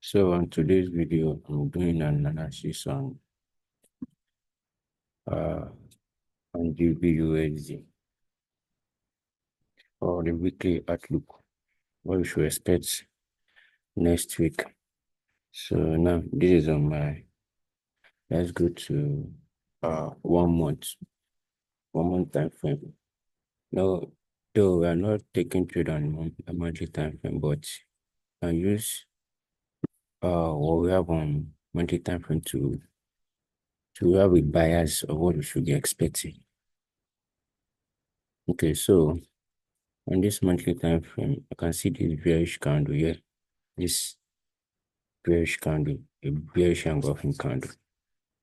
So on today's video, I'm doing an analysis uh on Gbpusd or the weekly outlook, what we should expect next week. So now this is on my, let's go to 1 month time frame. No, though we are not taking trade on a monthly time frame, but I use what we have on monthly time frame to have a bias of what we should be expecting. Okay, so on this monthly time frame, I can see this bearish candle here. This bearish candle, a bearish engulfing candle,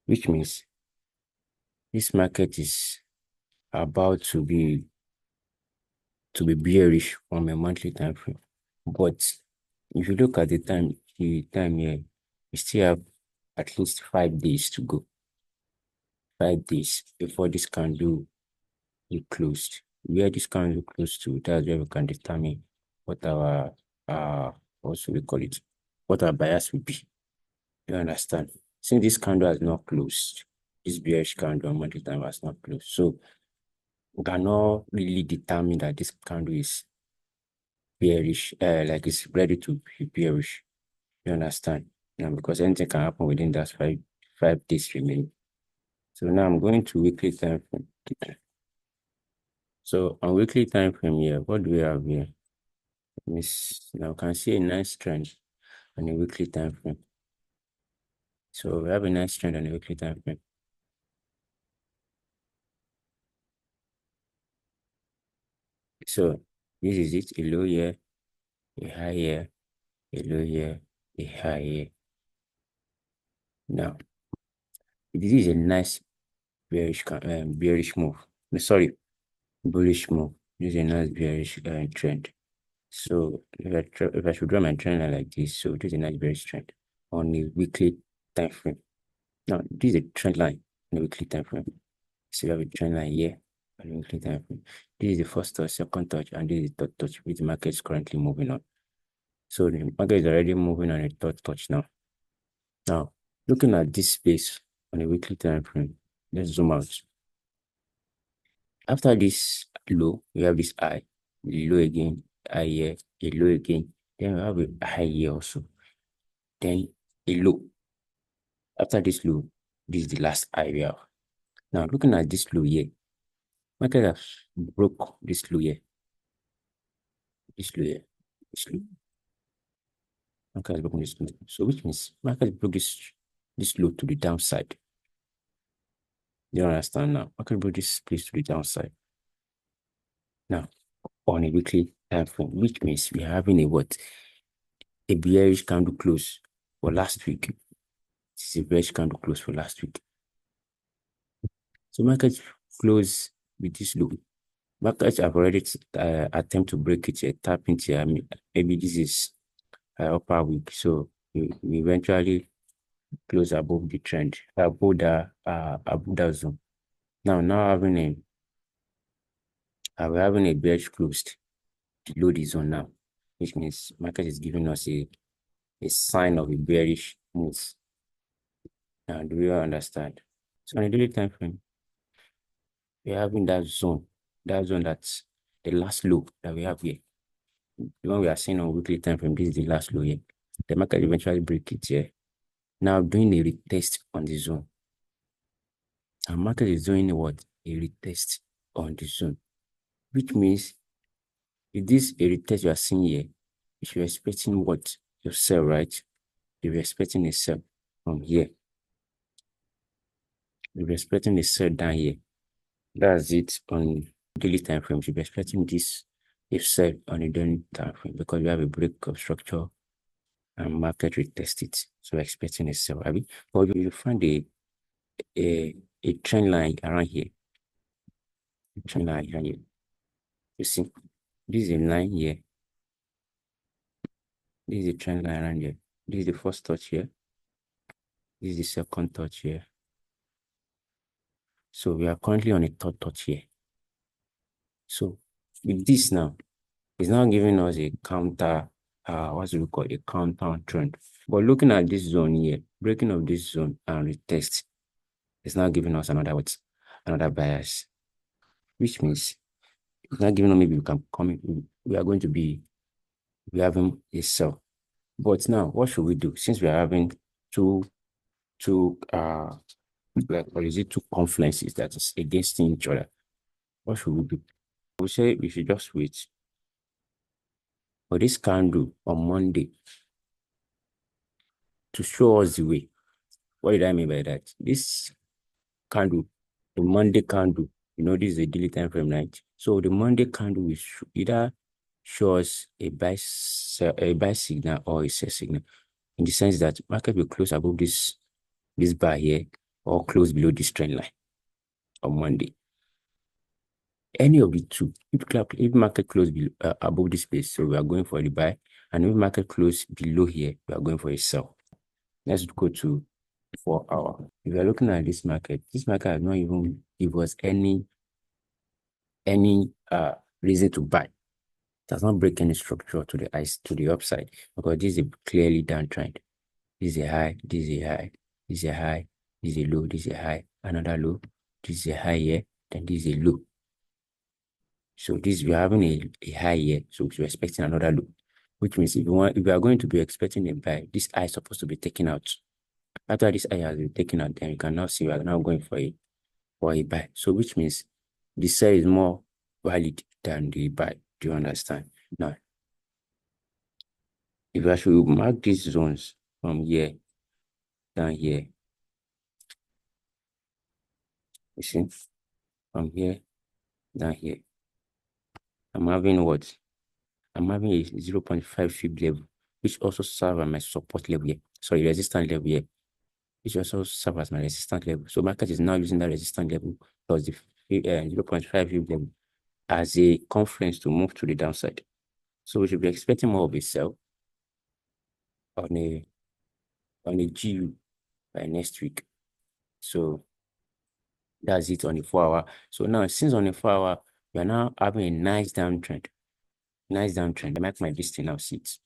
which means this market is about to be bearish from a monthly time frame. But if you look at the time here, we still have at least 5 days to go. 5 days before this candle is closed. Where this candle close to, that's where we can determine what our what should we call it? What our bias will be. You understand? Since this candle has not closed, this bearish candle on monthly time has not closed. So we cannot really determine that this candle is bearish, like it's ready to be bearish. You understand? Now, because anything can happen within that five days remaining. So now I'm going to weekly time frame. So on weekly time frame here, what do we have here? Now you can see a nice trend on a weekly time frame. So we have a nice trend on a weekly time frame. So this is it, a low here, a high here, a low here, a high here. Now, this is a nice bearish move. Sorry, bullish move. This is a nice bearish trend. So if I should draw my trend line like this, so this is a nice bearish trend on a weekly time frame. Now, this is a trend line on a weekly time frame. So we have a trend line here on a weekly time frame. This is the first touch, second touch, and this is the third touch, which the market is currently moving on. So the market is already moving on a third touch now. Now, looking at this space on a weekly time frame, let's zoom out. After this low, we have this high, the low again, high here, a low again. Then we have a high here also. Then a low. After this low, this is the last high we have. Now, looking at this low here, market has broke this low here. This low here. This low. Market has broken this low. So which means market broke this low to the downside. You understand now? Market broke this place to the downside. Now, on a weekly time frame, which means we are having a what? A bearish candle close for last week. This is a bearish candle close for last week. So market close with this low. Markets have already attempt to break it here, tap into here. I mean, maybe this is upper week. So we eventually close above the trend, above the zone. Now we're having a bearish closed below the zone now, which means market is giving us a sign of a bearish move. Now, do you understand? So on a daily time frame, we're having that zone that's the last low that we have here. The one we are seeing on weekly time frame, this is the last low here. The market eventually break it here. Now doing a retest on the zone. Our market is doing what? A retest on the zone, which means if this a retest you are seeing here, if you're expecting what? Your sell, right? If you're expecting a sell from here, if you're expecting a sell down here, that's it on daily time frame. You'll be expecting this if sell on a daily time frame because we have a break of structure and market retest it. So we're expecting a sell. But if you find a trend line around here, you see, this is a line here. This is a trend line around here. This is the first touch here. This is the second touch here. So we are currently on a third touch here. So with this now, it's now giving us a counter what's it called, a compound trend. But looking at this zone here, breaking of this zone and retest is now giving us another bias, which means it's not giving us, maybe we can come in, we are going to be having a sell. But now what should we do, since we are having two like, or is it two confluences that is against each other? What should we do? We say we should just wait for this candle on Monday to show us the way. What did I mean by that? This candle, the Monday candle, this is a daily time frame, right? So the Monday candle will either show us a buy signal or a sell signal, in the sense that market will close above this bar here or close below this trend line on Monday. Any of the two, if market close below, above this place, so we are going for the buy, and if market close below here, we are going for a sell. Let's go to 4 hour. If you are looking at this market has not even give us any reason to buy. It does not break any structure to the upside, because this is a clearly downtrend. This is a high, this is a high, this is a high, this is a low, this is a high, another low, this is a high here, then this is a low. So this, we are having a high here, so we're expecting another low, which means if we are going to be expecting a buy, this high is supposed to be taken out. After this high has been taken out, then you can now see we are now going for a buy. So which means the sell is more valid than the buy. Do you understand? Now, if I should mark these zones from here down here, you see, from here down here, I'm having what? I'm having a 0.5 fib level, which also serves as my support level here. Sorry, resistance level here, which also serves as my resistance level. So market is now using that resistance level plus the 0.5 fib level as a confluence to move to the downside. So we should be expecting more of a sell on a GU by next week. So that's it on the 4 hour. So now, since on the 4 hour, we are now having a nice downtrend. I make my this thing now sit.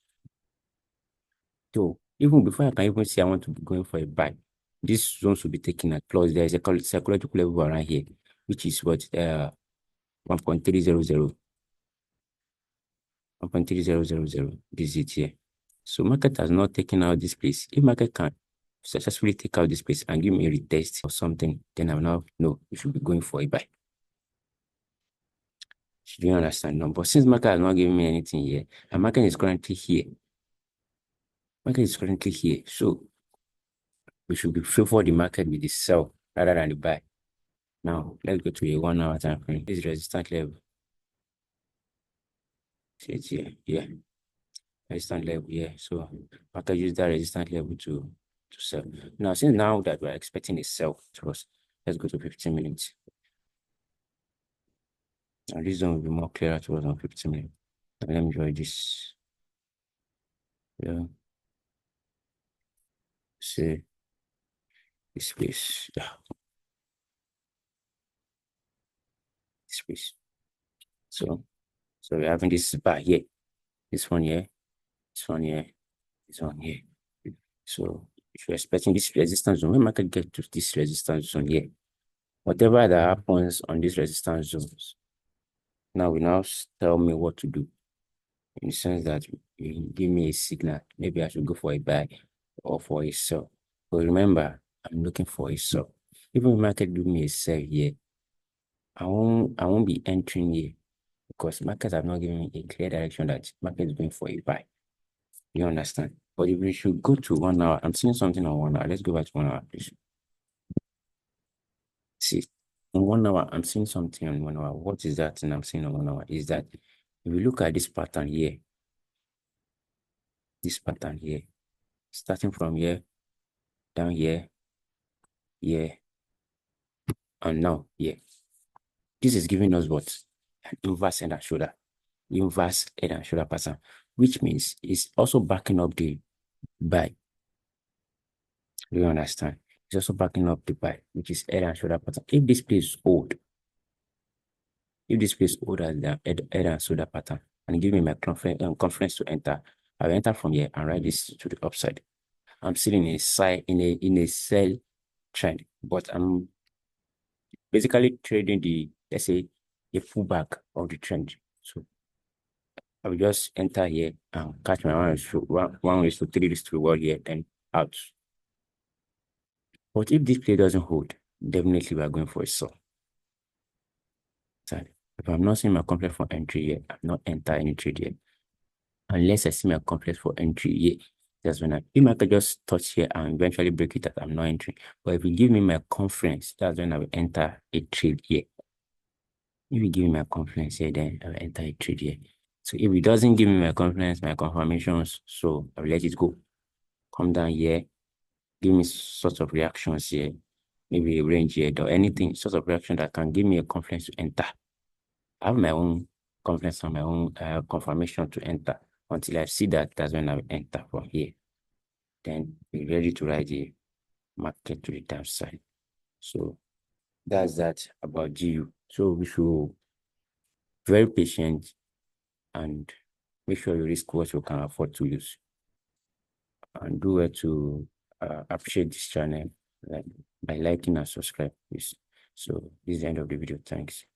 So even before I can even say I want to be going for a buy, this zone should be taken at. Plus, there is a psychological level around here, which is what 1.300. 1.3000. This is it here. So market has not taken out this place. If market can successfully take out this place and give me a retest or something, then I will now know we should be going for a buy. Should you understand now? But since market has not given me anything here, and market is currently here. So we should be favor the market with the sell rather than the buy. Now let's go to a 1 hour time frame. This is resistance level. See it here. Yeah. Resistance level here. So market use that resistance level to sell. Now, since now that we're expecting a sell to us, let's go to 15 minutes. Now this zone will be more clearer to us on 15 minutes. And let me draw this. Yeah. See this place. Yeah. This place. So we're having this bar here. This one here. This one here. This one here. So if you're expecting this resistance zone, when market get to this resistance zone here, whatever that happens on these resistance zones, now will now tell me what to do. In the sense that you give me a signal, maybe I should go for a buy or for a sell. But remember, I'm looking for a sell. Even if market give me a sell here, I won't be entering here, because markets have not given me a clear direction that market is going for a buy. You understand? But if we should go to 1 hour, I'm seeing something on 1 hour. Let's go back to 1 hour, please. See, on 1 hour, I'm seeing something on 1 hour. What is that? And I'm seeing on 1 hour is that if you look at this pattern here, starting from here, down here, and now here. This is giving us what? An inverse head and shoulder. Inverse head and shoulder pattern, which means it's also backing up the buy. Do you understand? It's also backing up the buy, which is head and shoulder pattern. If this place hold, as the head and shoulder pattern, and give me my confidence to enter, I'll enter from here and write this to the upside. I'm still in a side in a sell trend, but I'm basically trading the, let's say, a pullback of the trend. So I will just enter here and catch my 1:3 risk to reward here, then out. But if this play doesn't hold, definitely we are going for a sell. If I'm not seeing my complex for entry here, I'm not enter any trade here. Unless I see my complex for entry here, that's when if I can just touch here and eventually break it, that I'm not entering. But if you give me my conference, that's when I will enter a trade here. If you give me my conference here, then I will enter a trade here. So if it doesn't give me my confidence, my confirmations, so I will let it go. Come down here, give me sorts of reactions here, maybe a range here or anything, sort of reaction that can give me a confidence to enter. I have my own confidence and my own confirmation to enter. Until I see that, that's when I will enter from here. Then be ready to ride the market to the downside. So that's that about GU. So we should be very patient and make sure you risk what you can afford to lose. And do well to appreciate this channel by liking and subscribe, please. So this is the end of the video. Thanks.